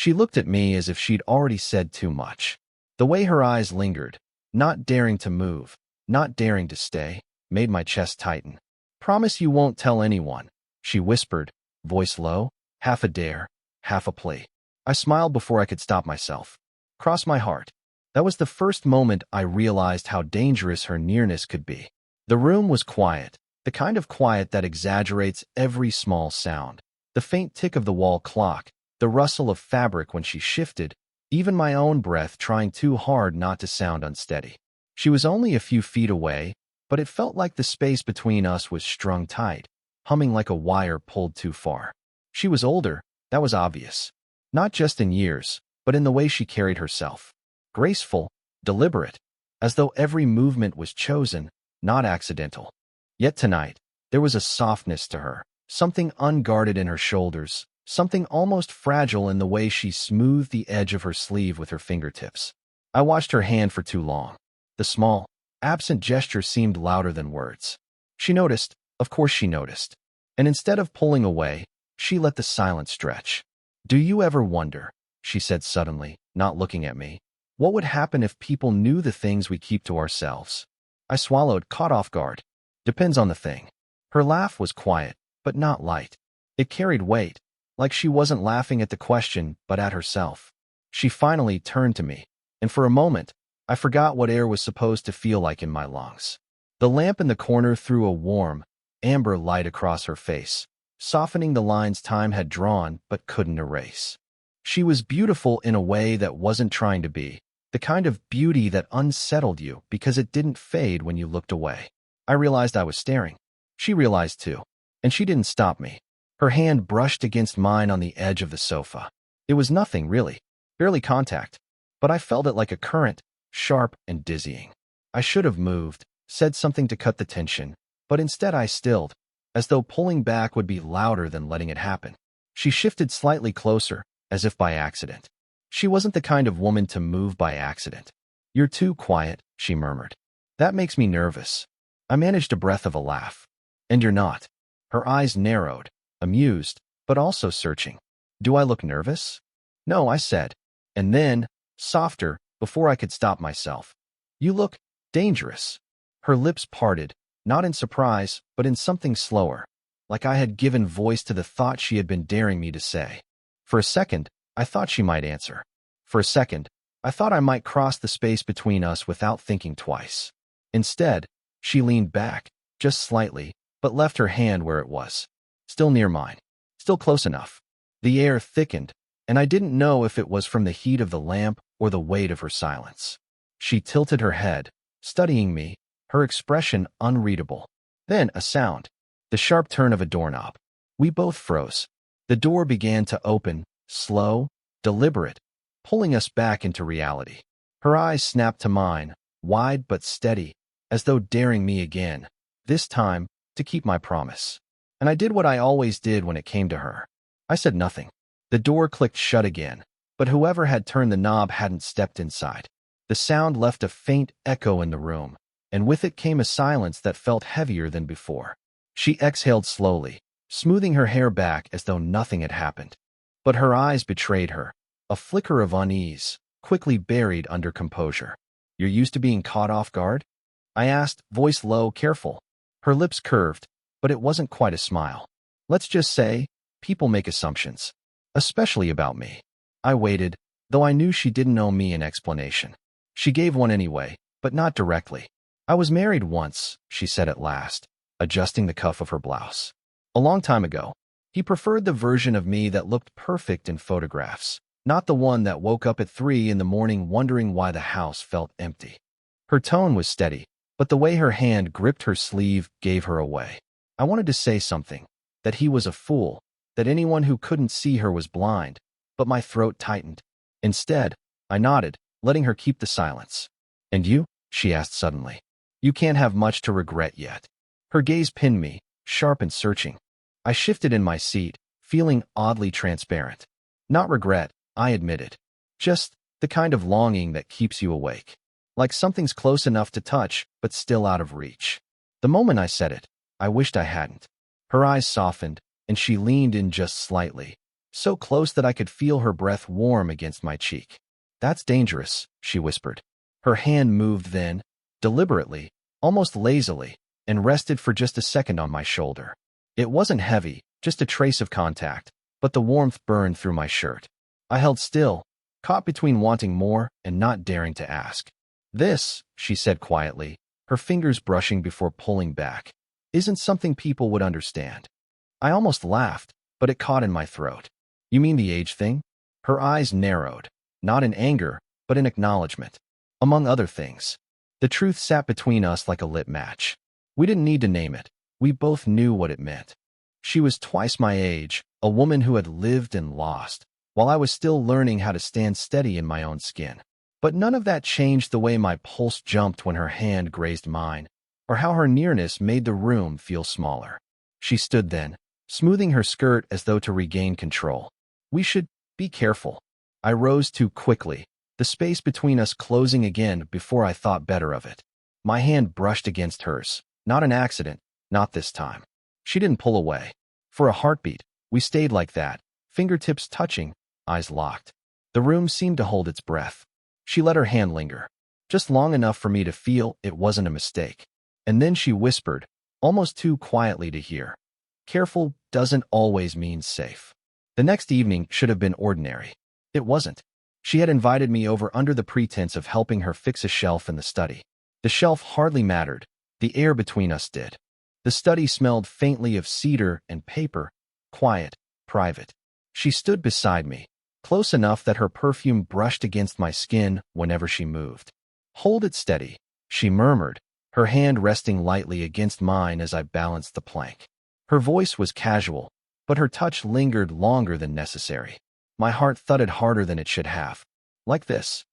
She looked at me as if she'd already said too much. The way her eyes lingered, not daring to move, not daring to stay, made my chest tighten. "Promise you won't tell anyone," she whispered, voice low, half a dare, half a plea. I smiled before I could stop myself. Cross my heart. That was the first moment I realized how dangerous her nearness could be. The room was quiet, the kind of quiet that exaggerates every small sound. The faint tick of the wall clock, the rustle of fabric when she shifted, even my own breath trying too hard not to sound unsteady. She was only a few feet away, but it felt like the space between us was strung tight, humming like a wire pulled too far. She was older, that was obvious. Not just in years, but in the way she carried herself. Graceful, deliberate, as though every movement was chosen, not accidental. Yet tonight, there was a softness to her, something unguarded in her shoulders, something almost fragile in the way she smoothed the edge of her sleeve with her fingertips. I watched her hand for too long. The small, absent gesture seemed louder than words. She noticed, of course she noticed. And instead of pulling away, she let the silence stretch. "Do you ever wonder," she said suddenly, not looking at me, "what would happen if people knew the things we keep to ourselves?" I swallowed, caught off guard. Depends on the thing. Her laugh was quiet, but not light. It carried weight, like she wasn't laughing at the question, but at herself. She finally turned to me, and for a moment, I forgot what air was supposed to feel like in my lungs. The lamp in the corner threw a warm, amber light across her face, softening the lines time had drawn but couldn't erase. She was beautiful in a way that wasn't trying to be, the kind of beauty that unsettled you because it didn't fade when you looked away. I realized I was staring. She realized too, and she didn't stop me. Her hand brushed against mine on the edge of the sofa. It was nothing, really, barely contact, but I felt it like a current, sharp and dizzying. I should have moved, said something to cut the tension, but instead I stilled, as though pulling back would be louder than letting it happen. She shifted slightly closer, as if by accident. She wasn't the kind of woman to move by accident. "You're too quiet," she murmured. "That makes me nervous." I managed a breath of a laugh. "And you're not." Her eyes narrowed, amused, but also searching. "Do I look nervous?" "No," I said. And then, softer, before I could stop myself, "You look dangerous." Her lips parted, not in surprise, but in something slower, like I had given voice to the thought she had been daring me to say. For a second, I thought she might answer. For a second, I thought I might cross the space between us without thinking twice. Instead, she leaned back, just slightly, but left her hand where it was. Still near mine. Still close enough. The air thickened, and I didn't know if it was from the heat of the lamp or the weight of her silence. She tilted her head, studying me, her expression unreadable. Then a sound. The sharp turn of a doorknob. We both froze. The door began to open, slow, deliberate, pulling us back into reality. Her eyes snapped to mine, wide but steady, as though daring me again, this time, to keep my promise. And I did what I always did when it came to her. I said nothing. The door clicked shut again, but whoever had turned the knob hadn't stepped inside. The sound left a faint echo in the room, and with it came a silence that felt heavier than before. She exhaled slowly, smoothing her hair back as though nothing had happened. But her eyes betrayed her, a flicker of unease, quickly buried under composure. "You're used to being caught off guard?" I asked, voice low, careful. Her lips curved, but it wasn't quite a smile. "Let's just say, people make assumptions. Especially about me." I waited, though I knew she didn't owe me an explanation. She gave one anyway, but not directly. "I was married once," she said at last, adjusting the cuff of her blouse. "A long time ago. He preferred the version of me that looked perfect in photographs, not the one that woke up at 3 in the morning wondering why the house felt empty." Her tone was steady, but the way her hand gripped her sleeve gave her away. I wanted to say something, that he was a fool, that anyone who couldn't see her was blind, but my throat tightened. Instead, I nodded, letting her keep the silence. "And you?" she asked suddenly. "You can't have much to regret yet." Her gaze pinned me, sharp and searching. I shifted in my seat, feeling oddly transparent. "Not regret," I admitted. "Just the kind of longing that keeps you awake. Like something's close enough to touch, but still out of reach." The moment I said it, I wished I hadn't. Her eyes softened, and she leaned in just slightly, so close that I could feel her breath warm against my cheek. "That's dangerous," she whispered. Her hand moved then, deliberately, almost lazily, and rested for just a second on my shoulder. It wasn't heavy, just a trace of contact, but the warmth burned through my shirt. I held still, caught between wanting more and not daring to ask. "This," she said quietly, her fingers brushing before pulling back, "isn't something people would understand." I almost laughed, but it caught in my throat. "You mean the age thing?" Her eyes narrowed, not in anger, but in acknowledgement. Among other things, the truth sat between us like a lit match. We didn't need to name it. We both knew what it meant. She was twice my age, a woman who had lived and lost, while I was still learning how to stand steady in my own skin. But none of that changed the way my pulse jumped when her hand grazed mine, or how her nearness made the room feel smaller. She stood then, smoothing her skirt as though to regain control. "We should be careful." I rose too quickly, the space between us closing again before I thought better of it. My hand brushed against hers. Not an accident, not this time. She didn't pull away. For a heartbeat, we stayed like that, fingertips touching, eyes locked. The room seemed to hold its breath. She let her hand linger, just long enough for me to feel it wasn't a mistake. And then she whispered, almost too quietly to hear, "Careful doesn't always mean safe." The next evening should have been ordinary. It wasn't. She had invited me over under the pretense of helping her fix a shelf in the study. The shelf hardly mattered. The air between us did. The study smelled faintly of cedar and paper, quiet, private. She stood beside me, close enough that her perfume brushed against my skin whenever she moved. "Hold it steady," she murmured, her hand resting lightly against mine as I balanced the plank. Her voice was casual, but her touch lingered longer than necessary. My heart thudded harder than it should have. "Like this?"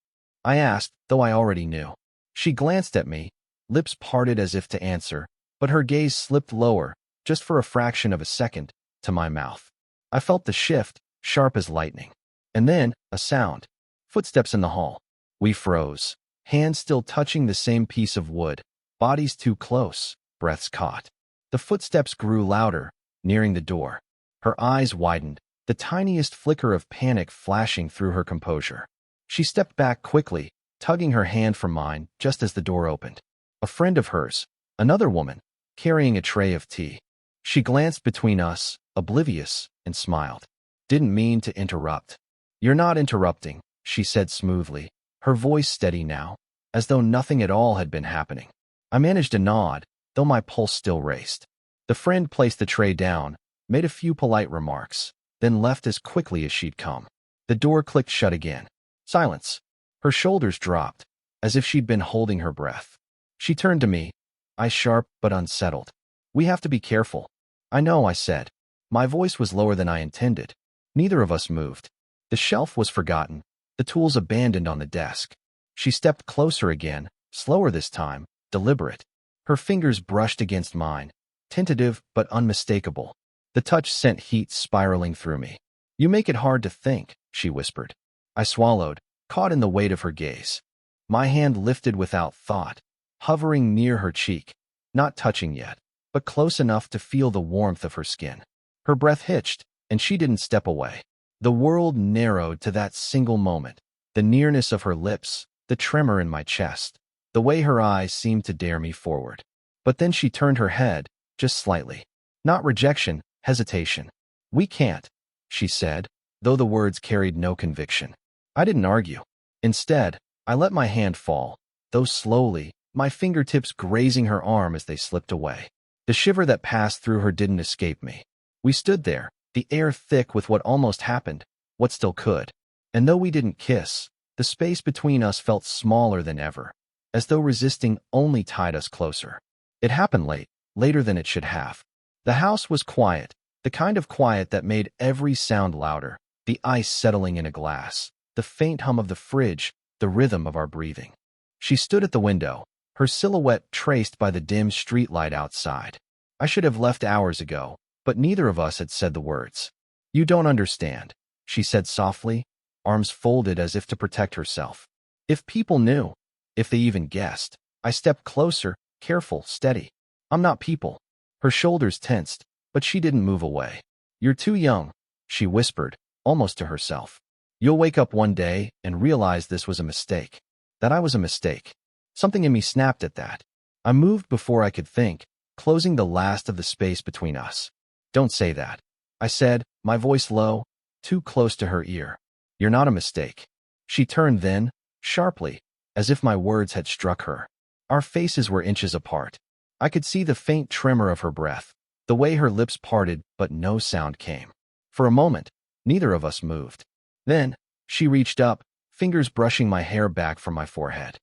I asked, though I already knew. She glanced at me, lips parted as if to answer, but her gaze slipped lower, just for a fraction of a second, to my mouth. I felt the shift, sharp as lightning. And then, a sound. Footsteps in the hall. We froze, hands still touching the same piece of wood, bodies too close, breaths caught. The footsteps grew louder, nearing the door. Her eyes widened, the tiniest flicker of panic flashing through her composure. She stepped back quickly, tugging her hand from mine just as the door opened. A friend of hers, another woman, carrying a tray of tea. She glanced between us, oblivious, and smiled. "Didn't mean to interrupt." "You're not interrupting," she said smoothly, her voice steady now, as though nothing at all had been happening. I managed a nod, though my pulse still raced. The friend placed the tray down, made a few polite remarks, then left as quickly as she'd come. The door clicked shut again. Silence. Her shoulders dropped, as if she'd been holding her breath. She turned to me, eyes sharp but unsettled. "We have to be careful." "I know," I said. My voice was lower than I intended. Neither of us moved. The shelf was forgotten, the tools abandoned on the desk. She stepped closer again, slower this time, deliberate. Her fingers brushed against mine, tentative but unmistakable. The touch sent heat spiraling through me. "You make it hard to think," she whispered. I swallowed, caught in the weight of her gaze. My hand lifted without thought, hovering near her cheek, not touching yet, but close enough to feel the warmth of her skin. Her breath hitched, and she didn't step away. The world narrowed to that single moment, the nearness of her lips, the tremor in my chest, the way her eyes seemed to dare me forward. But then she turned her head, just slightly. Not rejection, hesitation. "We can't," she said, though the words carried no conviction. I didn't argue. Instead, I let my hand fall, though slowly, my fingertips grazing her arm as they slipped away. The shiver that passed through her didn't escape me. We stood there, the air thick with what almost happened, what still could. And though we didn't kiss, the space between us felt smaller than ever, as though resisting only tied us closer. It happened late, later than it should have. The house was quiet, the kind of quiet that made every sound louder, the ice settling in a glass, the faint hum of the fridge, the rhythm of our breathing. She stood at the window, her silhouette traced by the dim streetlight outside. I should have left hours ago, but neither of us had said the words. "You don't understand," she said softly, arms folded as if to protect herself. "If people knew, if they even guessed." I stepped closer, careful, steady. "I'm not people." Her shoulders tensed, but she didn't move away. "You're too young," she whispered, almost to herself. You'll wake up one day and realize this was a mistake. That I was a mistake. Something in me snapped at that. I moved before I could think, closing the last of the space between us. Don't say that, I said, my voice low, too close to her ear. You're not a mistake. She turned then, sharply, as if my words had struck her. Our faces were inches apart. I could see the faint tremor of her breath, the way her lips parted, but no sound came. For a moment, neither of us moved. Then, she reached up, fingers brushing my hair back from my forehead.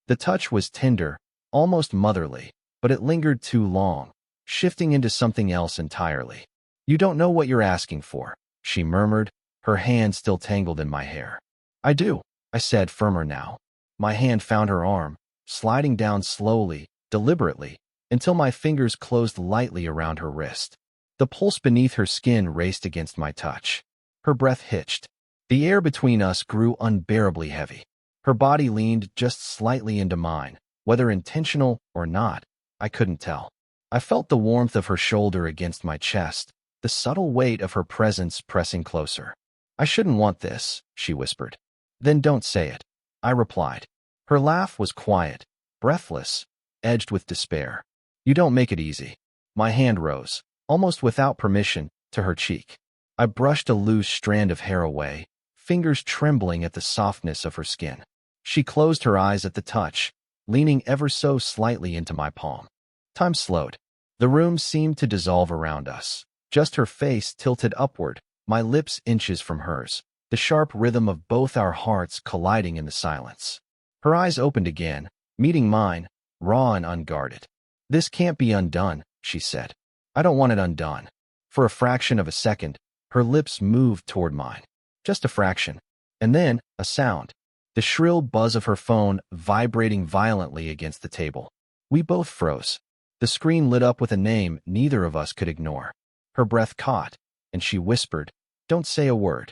The touch was tender, almost motherly, but it lingered too long, shifting into something else entirely. You don't know what you're asking for, she murmured, her hand still tangled in my hair. I do, I said, firmer now. My hand found her arm, sliding down slowly, deliberately, until my fingers closed lightly around her wrist. The pulse beneath her skin raced against my touch. Her breath hitched. The air between us grew unbearably heavy. Her body leaned just slightly into mine, whether intentional or not, I couldn't tell. I felt the warmth of her shoulder against my chest, the subtle weight of her presence pressing closer. I shouldn't want this, she whispered. Then don't say it, I replied. Her laugh was quiet, breathless, edged with despair. You don't make it easy. My hand rose, almost without permission, to her cheek. I brushed a loose strand of hair away, fingers trembling at the softness of her skin. She closed her eyes at the touch, leaning ever so slightly into my palm. Time slowed. The room seemed to dissolve around us. Just her face tilted upward, my lips inches from hers, the sharp rhythm of both our hearts colliding in the silence. Her eyes opened again, meeting mine, raw and unguarded. This can't be undone, she said. I don't want it undone. For a fraction of a second, her lips moved toward mine. Just a fraction. And then, a sound. The shrill buzz of her phone vibrating violently against the table. We both froze. The screen lit up with a name neither of us could ignore. Her breath caught, and she whispered, "Don't say a word."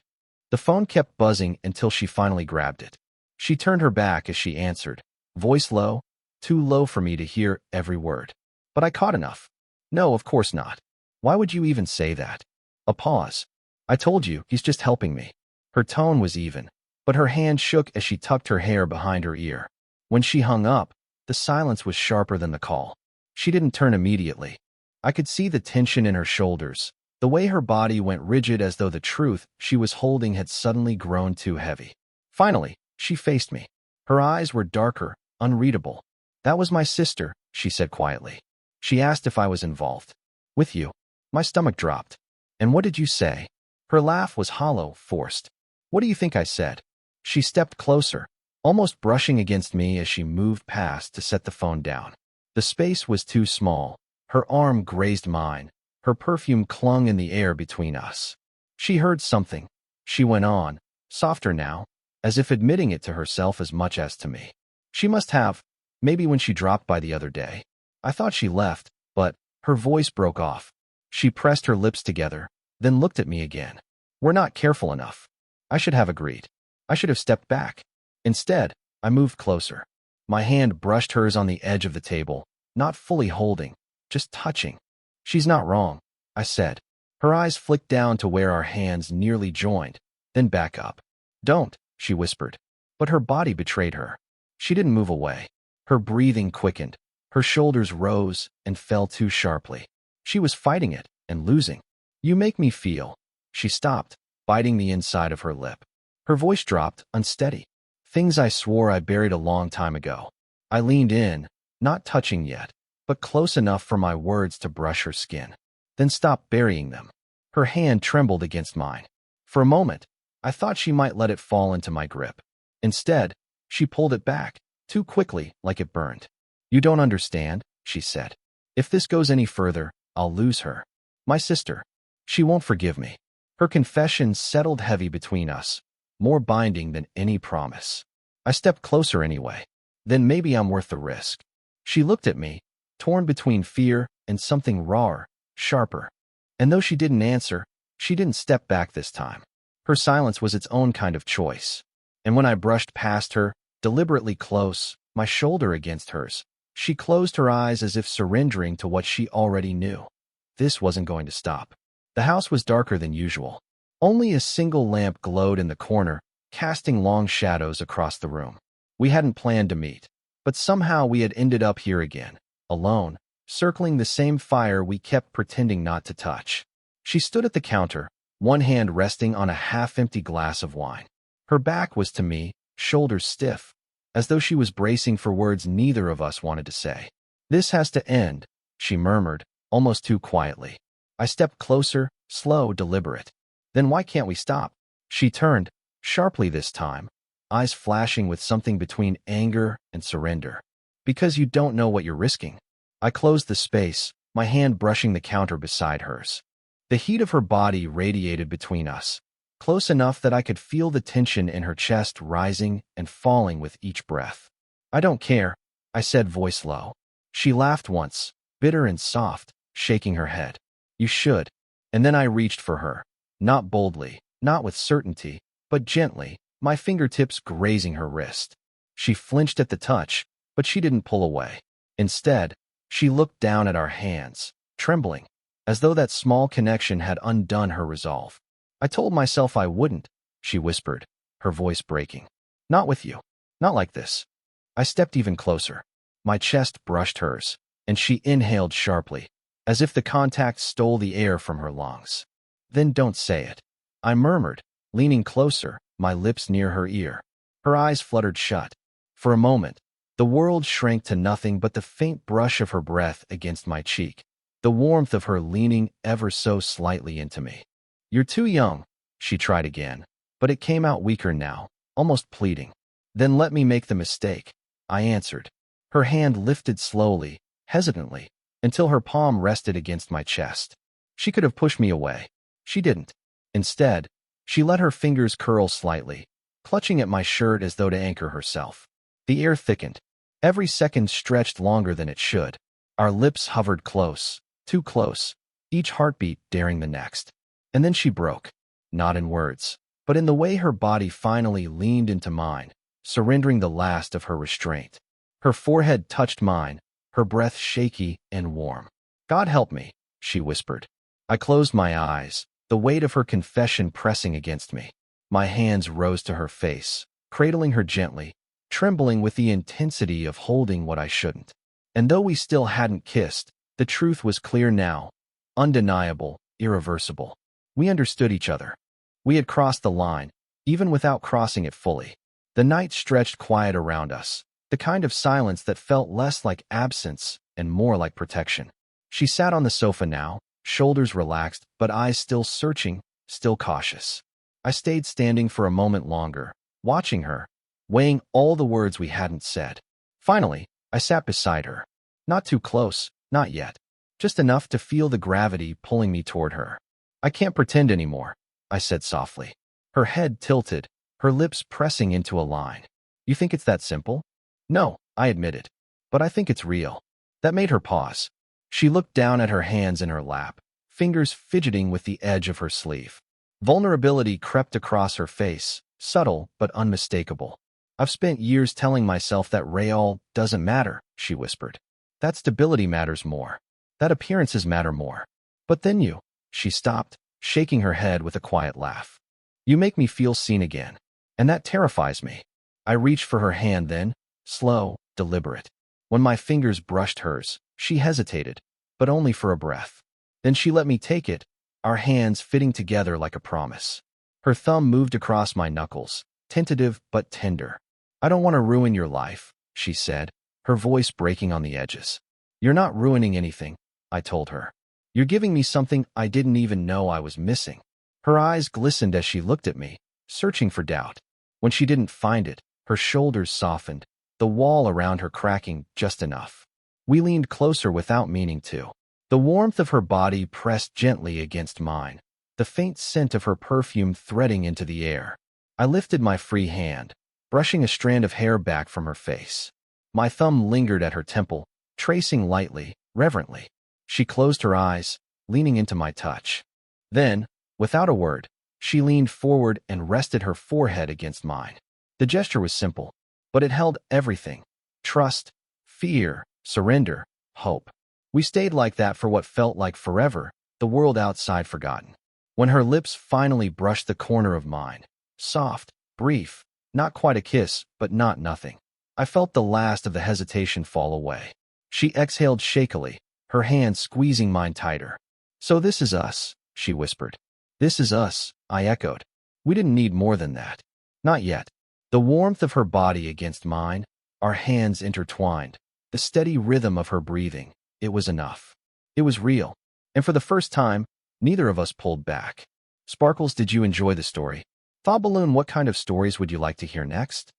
The phone kept buzzing until she finally grabbed it. She turned her back as she answered, voice low, too low for me to hear every word. But I caught enough. No, of course not. Why would you even say that? A pause. I told you, he's just helping me. Her tone was even, but her hand shook as she tucked her hair behind her ear. When she hung up, the silence was sharper than the call. She didn't turn immediately. I could see the tension in her shoulders, the way her body went rigid as though the truth she was holding had suddenly grown too heavy. Finally, she faced me. Her eyes were darker, unreadable. That was my sister, she said quietly. She asked if I was involved. With you. My stomach dropped. And what did you say? Her laugh was hollow, forced. What do you think I said? She stepped closer, almost brushing against me as she moved past to set the phone down. The space was too small. Her arm grazed mine. Her perfume clung in the air between us. She heard something. She went on, softer now, as if admitting it to herself as much as to me. She must have, maybe when she dropped by the other day. I thought she left, but her voice broke off. She pressed her lips together, then looked at me again. We're not careful enough. I should have agreed. I should have stepped back. Instead, I moved closer. My hand brushed hers on the edge of the table, not fully holding, just touching. She's not wrong, I said. Her eyes flicked down to where our hands nearly joined, then back up. Don't, she whispered. But her body betrayed her. She didn't move away. Her breathing quickened. Her shoulders rose and fell too sharply. She was fighting it and losing. You make me feel. She stopped, biting the inside of her lip. Her voice dropped, unsteady. Things I swore I buried a long time ago. I leaned in, not touching yet, but close enough for my words to brush her skin. Then stopped burying them. Her hand trembled against mine. For a moment, I thought she might let it fall into my grip. Instead, she pulled it back, too quickly, like it burned. You don't understand, she said. If this goes any further, I'll lose her. My sister. She won't forgive me. Her confession settled heavy between us, more binding than any promise. I stepped closer anyway. Then maybe I'm worth the risk. She looked at me, torn between fear and something rawer, sharper. And though she didn't answer, she didn't step back this time. Her silence was its own kind of choice. And when I brushed past her, deliberately close, my shoulder against hers, she closed her eyes as if surrendering to what she already knew. This wasn't going to stop. The house was darker than usual. Only a single lamp glowed in the corner, casting long shadows across the room. We hadn't planned to meet, but somehow we had ended up here again, alone, circling the same fire we kept pretending not to touch. She stood at the counter, one hand resting on a half-empty glass of wine. Her back was to me, shoulders stiff, as though she was bracing for words neither of us wanted to say. "This has to end," she murmured, almost too quietly. I stepped closer, slow, deliberate. "Then why can't we stop?" She turned, sharply this time, eyes flashing with something between anger and surrender. "Because you don't know what you're risking." I closed the space, my hand brushing the counter beside hers. The heat of her body radiated between us, close enough that I could feel the tension in her chest rising and falling with each breath. "I don't care," I said, voice low. She laughed once, bitter and soft, shaking her head. "You should." And then I reached for her, not boldly, not with certainty, but gently, my fingertips grazing her wrist. She flinched at the touch, but she didn't pull away. Instead, she looked down at our hands, trembling, as though that small connection had undone her resolve. "I told myself I wouldn't," she whispered, her voice breaking. "Not with you. Not like this." I stepped even closer. My chest brushed hers, and she inhaled sharply, as if the contact stole the air from her lungs. "Then don't say it," I murmured, leaning closer, my lips near her ear. Her eyes fluttered shut. For a moment, the world shrank to nothing but the faint brush of her breath against my cheek, the warmth of her leaning ever so slightly into me. "You're too young," she tried again, but it came out weaker now, almost pleading. "Then let me make the mistake," I answered. Her hand lifted slowly, hesitantly, until her palm rested against my chest. She could have pushed me away. She didn't. Instead, she let her fingers curl slightly, clutching at my shirt as though to anchor herself. The air thickened. Every second stretched longer than it should. Our lips hovered close, too close, each heartbeat daring the next. And then she broke, not in words, but in the way her body finally leaned into mine, surrendering the last of her restraint. Her forehead touched mine, her breath shaky and warm. "God help me," she whispered. I closed my eyes, the weight of her confession pressing against me. My hands rose to her face, cradling her gently, trembling with the intensity of holding what I shouldn't. And though we still hadn't kissed, the truth was clear now, undeniable, irreversible. We understood each other. We had crossed the line, even without crossing it fully. The night stretched quiet around us, the kind of silence that felt less like absence and more like protection. She sat on the sofa now, shoulders relaxed, but eyes still searching, still cautious. I stayed standing for a moment longer, watching her, weighing all the words we hadn't said. Finally, I sat beside her. Not too close, not yet. Just enough to feel the gravity pulling me toward her. "I can't pretend anymore," I said softly. Her head tilted, her lips pressing into a line. "You think it's that simple?" "No," I admitted. "But I think it's real." That made her pause. She looked down at her hands in her lap, fingers fidgeting with the edge of her sleeve. Vulnerability crept across her face, subtle but unmistakable. "I've spent years telling myself that Rayal doesn't matter," she whispered. "That stability matters more. That appearances matter more. But then you—" She stopped, shaking her head with a quiet laugh. "You make me feel seen again, and that terrifies me." I reached for her hand then, slow, deliberate. When my fingers brushed hers, she hesitated, but only for a breath. Then she let me take it, our hands fitting together like a promise. Her thumb moved across my knuckles, tentative but tender. "I don't want to ruin your life," she said, her voice breaking on the edges. "You're not ruining anything," I told her. "You're giving me something I didn't even know I was missing." Her eyes glistened as she looked at me, searching for doubt. When she didn't find it, her shoulders softened, the wall around her cracking just enough. We leaned closer without meaning to. The warmth of her body pressed gently against mine, the faint scent of her perfume threading into the air. I lifted my free hand, brushing a strand of hair back from her face. My thumb lingered at her temple, tracing lightly, reverently. She closed her eyes, leaning into my touch. Then, without a word, she leaned forward and rested her forehead against mine. The gesture was simple, but it held everything: trust, fear, surrender, hope. We stayed like that for what felt like forever, the world outside forgotten. When her lips finally brushed the corner of mine, soft, brief, not quite a kiss, but not nothing, I felt the last of the hesitation fall away. She exhaled shakily, her hand squeezing mine tighter. "So this is us," she whispered. "This is us," I echoed. "We didn't need more than that." Not yet. The warmth of her body against mine, our hands intertwined, the steady rhythm of her breathing, it was enough. It was real. And for the first time, neither of us pulled back. Sparkles, did you enjoy the story? Thought Balloon, what kind of stories would you like to hear next?